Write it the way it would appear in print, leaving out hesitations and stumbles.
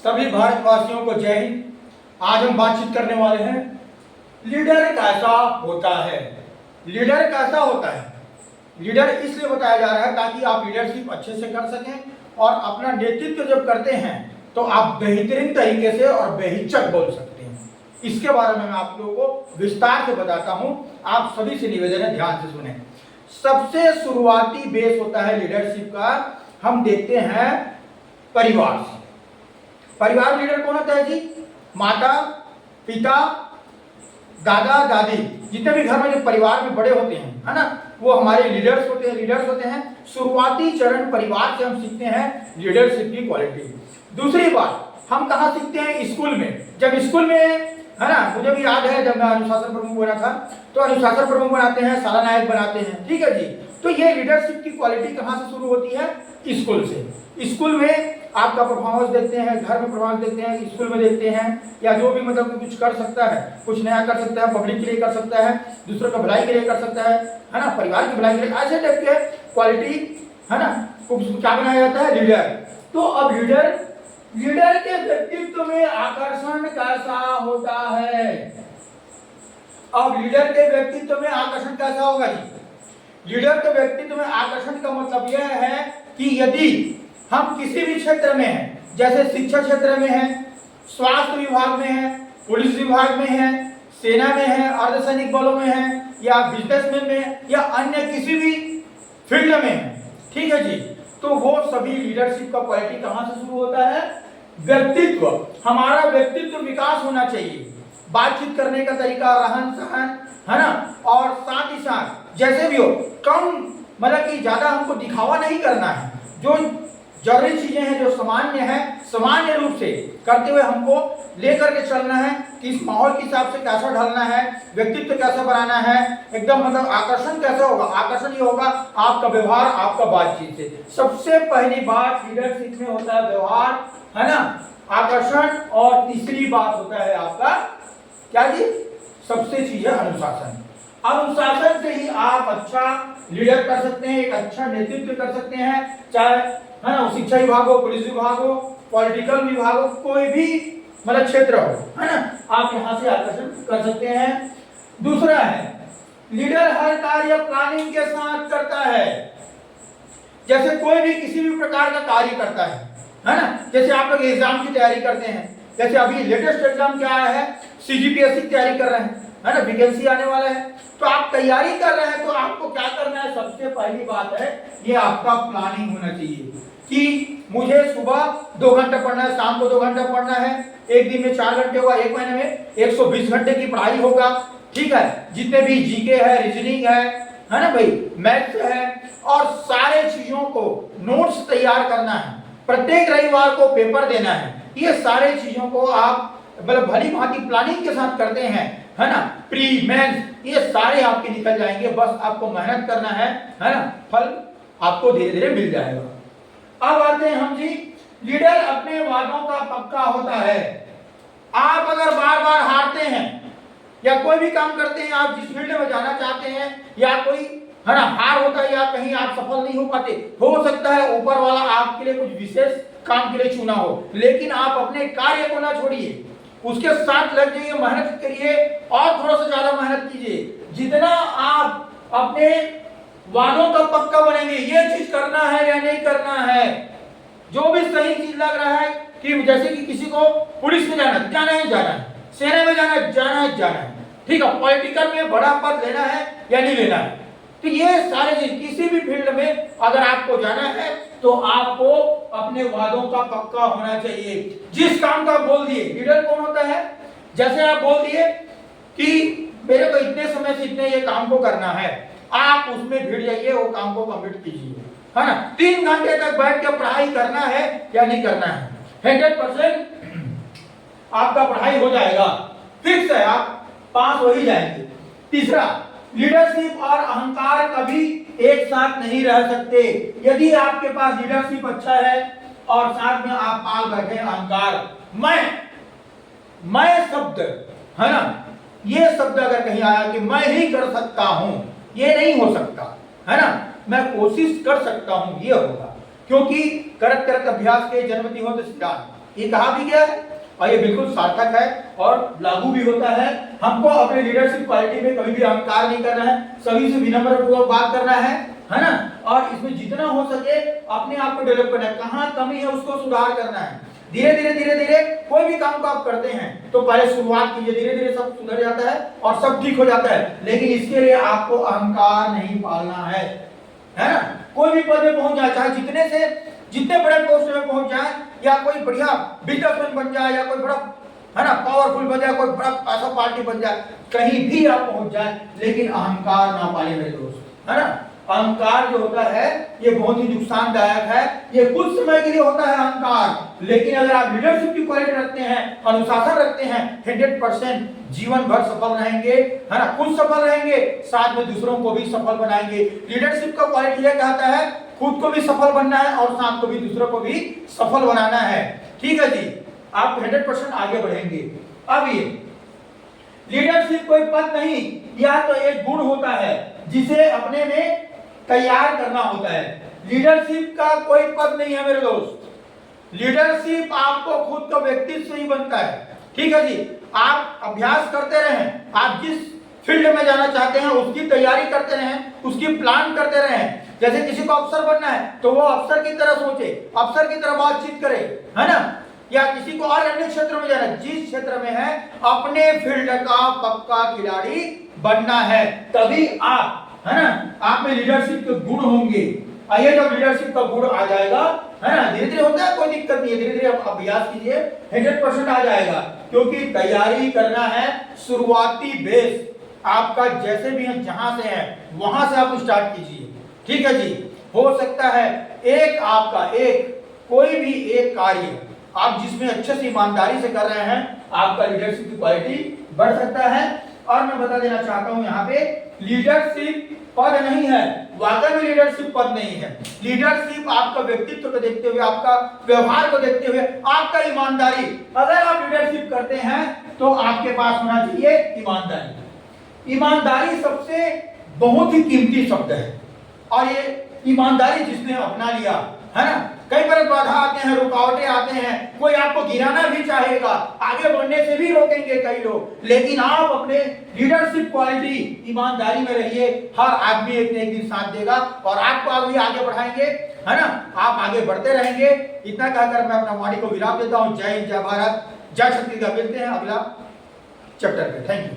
सभी भारतवासियों को जय हिंद। आज हम बातचीत करने वाले हैं लीडर कैसा होता है। लीडर कैसा होता है, लीडर इसलिए बताया जा रहा है ताकि आप लीडरशिप अच्छे से कर सकें और अपना नेतृत्व जब करते हैं तो आप बेहतरीन तरीके से और बेहिचक बोल सकते हैं। इसके बारे में मैं आप लोगों को विस्तार से बताता हूं। आप सभी से निवेदन है, ध्यान से सुने। सबसे शुरुआती बेस होता है लीडरशिप का, हम देखते हैं परिवार से। परिवार लीडर कौन होता है जी? माता पिता दादा दादी, जितने भी घर में जो परिवार में बड़े होते हैं, है ना, वो हमारे लीडर्स होते हैं। शुरुआती चरण परिवार से हम सीखते हैं लीडरशिप की क्वालिटी। दूसरी बात, हम कहाँ सीखते हैं? स्कूल में। जब स्कूल में, है ना, मुझे भी याद है जब मैं अनुशासन प्रमुख बना था, तो अनुशासन प्रमुख बनाते हैं, साला नायक बनाते हैं, ठीक है जी। तो ये लीडरशिप की क्वालिटी कहाँ से शुरू होती है? स्कूल से। स्कूल में आपका परफॉर्मेंस देखते हैं, घर में परफॉर्मेंस देखते हैं, स्कूल में देखते हैं, या जो भी मतलब कुछ कर सकता है, कुछ नया कर सकता है, पब्लिक के लिए कर सकता है, दूसरों का भलाई के लिए कर सकता है ना, परिवार की भलाई के लिए, ऐसे टाइप के क्वालिटी, है ना, क्या बनाया जाता है? लीडर। तो अब लीडर के व्यक्तित्व में आकर्षण कैसा होता है? अब लीडर के व्यक्तित्व में आकर्षण कैसा होगा जी? लीडर के व्यक्तित्व में आकर्षण का मतलब यह है कि यदि हम किसी भी क्षेत्र में हैं, जैसे शिक्षा क्षेत्र में है, स्वास्थ्य विभाग में है, पुलिस विभाग में है, सेना में है, अर्धसैनिक बलों में है, या बिजनेसमैन में, या अन्य किसी भी फील्ड में है, ठीक है जी, तो वो सभी लीडरशिप का क्वालिटी कहां से शुरू होता है? व्यक्तित्व। हमारा व्यक्तित्व विकास होना चाहिए, बातचीत करने का तरीका, रहन सहन, है ना, और साथ ही साथ जैसे भी हो, कम मतलब कि ज्यादा हमको दिखावा नहीं करना है। जो जरूरी चीजें हैं, जो सामान्य है, सामान्य रूप से करते हुए हमको लेकर के चलना है कि इस माहौल के हिसाब से कैसा ढलना है, व्यक्तित्व कैसा बनाना है, एकदम मतलब आकर्षण कैसा होगा? आकर्षण ये होगा आपका व्यवहार, आपका बातचीत से। सबसे पहली बात लीडरशिप में होता है व्यवहार, है ना, आकर्षण, और तीसरी बात होता है आपका क्या जी? सबसे चीज है अनुशासन। अनुशासन से ही आप अच्छा लीडर कर सकते हैं, एक अच्छा नेतृत्व कर सकते हैं, चाहे, है ना, शिक्षा विभाग हो, पुलिस विभाग हो, पॉलिटिकल विभाग हो, कोई भी मतलब क्षेत्र हो, है ना, आप यहां से आकर्षण कर सकते हैं। दूसरा है, लीडर हर कार्य प्लानिंग के साथ करता है। जैसे कोई भी किसी भी प्रकार का कार्य करता है ना, जैसे आप लोग एग्जाम की तैयारी करते हैं, जैसे अभी लेटेस्ट एग्जाम क्या आया है, सीजीपीएससी की तैयारी कर रहे हैं, है ना, वैकेंसी आने वाला है, तो आप तैयारी कर रहे हैं, तो आपको क्या करना है? सबसे पहली बात है, ये आपका प्लानिंग होना चाहिए कि मुझे सुबह 2 घंटे पढ़ना है, शाम को 2 घंटे पढ़ना है, एक दिन में 4 घंटे होगा, एक महीने में 120 घंटे की पढ़ाई होगा, ठीक है। जितने भी जीके है, रीजनिंग है ना भाई, मैथ्स है, और सारे चीजों को नोट्स तैयार करना है, प्रत्येक रविवार को पेपर देना है। ये सारे चीजों को आप मतलब भली भांति प्लानिंग के साथ करते हैं, है ना, प्री मेंस, ये सारे आपके निकल जाएंगे। बस आपको मेहनत करना है ना, फल आपको धीरे धीरे मिल जाएगा। अब आते हैं हम जी, लीडर अपने वादों का पक्का होता है। आप अगर बार बार हारते हैं या कोई भी काम करते हैं, आप जिस फील्ड में जाना चाहते हैं, या कोई, है ना, हार होता है या कहीं आप सफल नहीं हो पाते, हो सकता है ऊपर वाला आपके लिए कुछ विशेष काम के लिए चुना हो, लेकिन आप अपने कार्य को ना छोड़िए, उसके साथ लग जाइए, मेहनत करिए, और थोड़ा सा ज्यादा मेहनत कीजिए। जितना आप अपने वादों का पक्का बनेंगे, ये चीज करना है या नहीं करना है, जो भी सही चीज लग रहा है, कि जैसे कि किसी को पुलिस में जाना है, सेना में जाना है, ठीक है, पॉलिटिकल में बड़ा पद लेना है या नहीं लेना है, तो ये सारे चीज, किसी भी फील्ड में अगर आपको जाना है तो आपको अपने वादों का पक्का होना चाहिए। जिस काम का बोल दिए, लीडर कौन होता है? जैसे आप बोल दिए कि मेरे को इतने समय से इतने ये काम को करना है, आप उसमें भिड़ जाइए, वो काम को कंप्लीट कीजिए, है ना। 3 घंटे तक बैठ के पढ़ाई करना है या नहीं करना है, 100% आपका पढ़ाई हो जाएगा, फिक्स है, आप पास हो ही जाएंगे। तीसरा, लीडरशिप और अहंकार कभी एक साथ नहीं रह सकते। यदि आपके पास लीडरशिप अच्छा है और साथ में आप पाल बैठे अहंकार, मैं शब्द, है ना, ये शब्द अगर कहीं आया कि मैं ही कर सकता हूं, ये नहीं हो सकता, है ना, मैं कोशिश कर सकता हूं, ये होगा, क्योंकि करत करत अभ्यास के जन्मति होत सिद्धांत। ये कहा भी गया है और ये बिल्कुल सार्थक है और लागू भी होता है। हमको अपने लीडरशिप क्वालिटी में कभी भी अहंकार नहीं करना है, सभी से विनम्रपूर्वक बात करना है ना, और इसमें जितना हो सके अपने आप को डेवलप करना है, कहाँ कमी है उसको सुधार करना है। धीरे धीरे कोई भी काम को आप करते हैं तो पहले शुरुआत कीजिए, धीरे धीरे सब सुधर जाता है और सब ठीक हो जाता है, लेकिन इसके लिए आपको अहंकार नहीं पालना है ना। कोई भी पद में पहुंच जाए, चाहे जितने बड़े पोस्ट में पहुंच जाए, या कोई बढ़िया बिजनेसमैन बन जाए, या कोई बड़ा है ना पावरफुल बन जाए, कोई बड़ा ऐसा पार्टी बन जाए, कहीं भी आप पहुंच जाए, लेकिन अहंकार ना पाले मेरे दोस्त, है ना। अहंकार जो होता है ये बहुत ही नुकसानदायक है, ये कुछ समय के लिए होता है अहंकार, लेकिन अगर आप लीडरशिप की क्वालिटी रखते हैं, अनुशासन रखते हैं, 100% जीवन भर सफल रहेंगे, है ना, खुद सफल रहेंगे, साथ में दूसरों को भी सफल बनाएंगे। लीडरशिप का क्वालिटी ये कहता है खुद को भी सफल बनना है और साथ को भी दूसरों को भी सफल बनाना है। ठीक है जी, आप 100% आगे बढ़ेंगे। अब ये लीडरशिप कोई पद नहीं, यह तो एक गुण होता है जिसे अपने में तैयार करना होता है। लीडरशिप का कोई पद नहीं है मेरे दोस्त, लीडरशिप आपको खुद का व्यक्तित्व ही बनता है। ठीक है जी, आप अभ्यास करते रहें, आप जिस फील्ड में जाना चाहते हैं उसकी तैयारी करते रहें, उसकी प्लान करते रहें। जैसे किसी को अफसर बनना है तो वो अफसर की तरह सोचे, अफसर की तरह बातचीत करे, है ना, या किसी को और अन्य क्षेत्र में जाना, जिस क्षेत्र में है अपने फील्ड का पक्का खिलाड़ी बनना है, तभी आप, है ना, आप में लीडरशिप के गुण होंगे। आइए, जब लीडरशिप का गुण आ जाएगा, है ना, धीरे धीरे होता है, कोई दिक्कत नहीं है, धीरे धीरे आप अभ्यास कीजिए, 100% आ जाएगा। क्योंकि तैयारी करना है, शुरुआती बेस आपका जैसे भी है, जहां से है वहां से आप स्टार्ट कीजिए। ठीक है जी, हो सकता है आपका कोई भी एक कार्य आप जिसमें अच्छे से ईमानदारी से कर रहे हैं, आपका लीडरशिप की क्वालिटी बढ़ सकता है। और मैं बता देना चाहता हूं, यहाँ पे लीडरशिप पद नहीं है, वाकई में लीडरशिप पद नहीं है। लीडरशिप आपका व्यक्तित्व को देखते हुए, आपका व्यवहार को देखते हुए, आपका ईमानदारी, अगर आप लीडरशिप करते हैं तो आपके पास होना चाहिए ईमानदारी। ईमानदारी सबसे बहुत ही कीमती शब्द है, और ये ईमानदारी जिसने अपना लिया, है ना, कई बार बाधा आते हैं, रुकावटें आते हैं, कोई आपको गिराना भी चाहेगा, आगे बढ़ने से भी रोकेंगे कई लोग, लेकिन आप अपने लीडरशिप क्वालिटी ईमानदारी में रहिए, हर आदमी एक न एक दिन साथ देगा और आपको आगे बढ़ाएंगे, है ना, आप आगे बढ़ते रहेंगे। इतना कहकर मैं अपना वाणी को विराम देता हूं। जय हिंद, जय भारत, जय छत्तीसगढ़। मिलते हैं अगला चैप्टर में। Thank you.